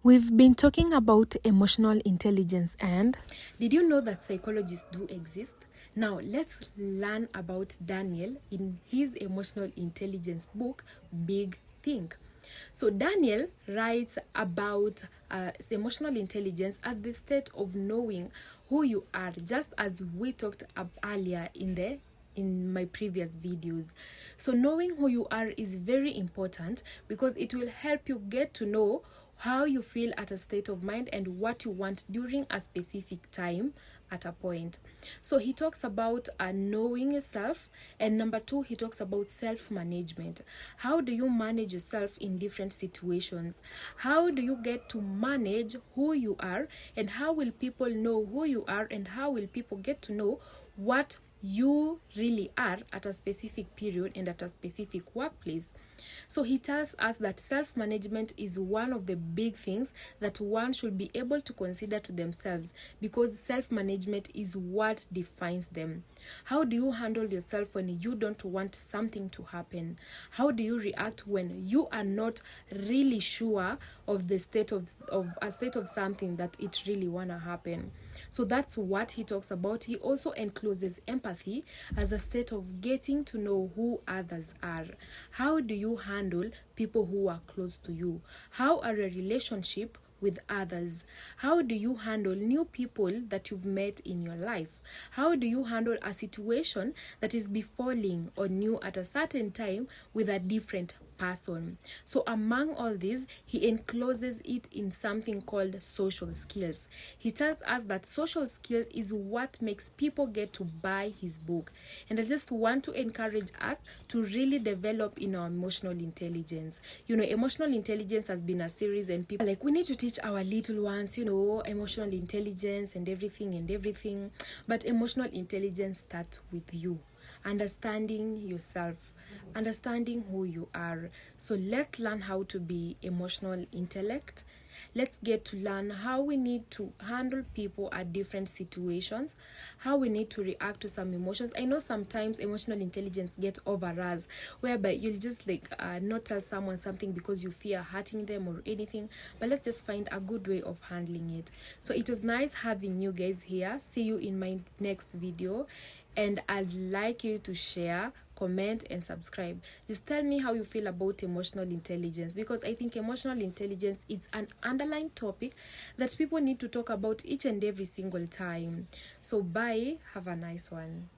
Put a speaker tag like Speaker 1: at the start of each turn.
Speaker 1: We've been talking about emotional intelligence, and
Speaker 2: did you know that psychologists do exist? Now let's learn about Daniel in his emotional intelligence book, Big Think. So Daniel writes about emotional intelligence as the state of knowing who you are, just as we talked up earlier in my previous videos. So knowing who you are is very important because it will help you get to know how you feel at a state of mind and what you want during a specific time at a point. So he talks about knowing yourself, and number two, he talks about self-management. How do you manage yourself in different situations? How do you get to manage who you are, and how will people know who you are, and how will people get to know what you really are at a specific period and at a specific workplace? So he tells us that self-management is one of the big things that one should be able to consider to themselves, because self-management is what defines them. How do you handle yourself when you don't want something to happen? How do you react when you are not really sure of the state of a state of something that it really wanna happen? So that's what he talks about. He also encloses empathy as a state of getting to know who others are. How do you handle people who are close to you? How are your relationship with others? How do you handle new people that you've met in your life? How do you handle a situation that is befalling on you at a certain time with a different person? So among all these, he encloses it in something called social skills. He tells us that social skills is what makes people get to buy his book. And I just want to encourage us to really develop in our emotional intelligence. You know, emotional intelligence has been a series, and people like, we need to teach our little ones, you know, emotional intelligence and everything. But emotional intelligence starts with you. Understanding yourself, understanding who you are. So let's learn how to be emotional intellect. Let's get to learn how we need to handle people at different situations, how we need to react to some emotions. I know sometimes emotional intelligence get over us, whereby you'll just like not tell someone something because you fear hurting them or anything, but let's just find a good way of handling it. So it was nice having you guys here. See you in my next video, and I'd like you to share, comment, and subscribe. Just tell me how you feel about emotional intelligence, because I think emotional intelligence is an underlying topic that people need to talk about each and every single time. So bye, have a nice one.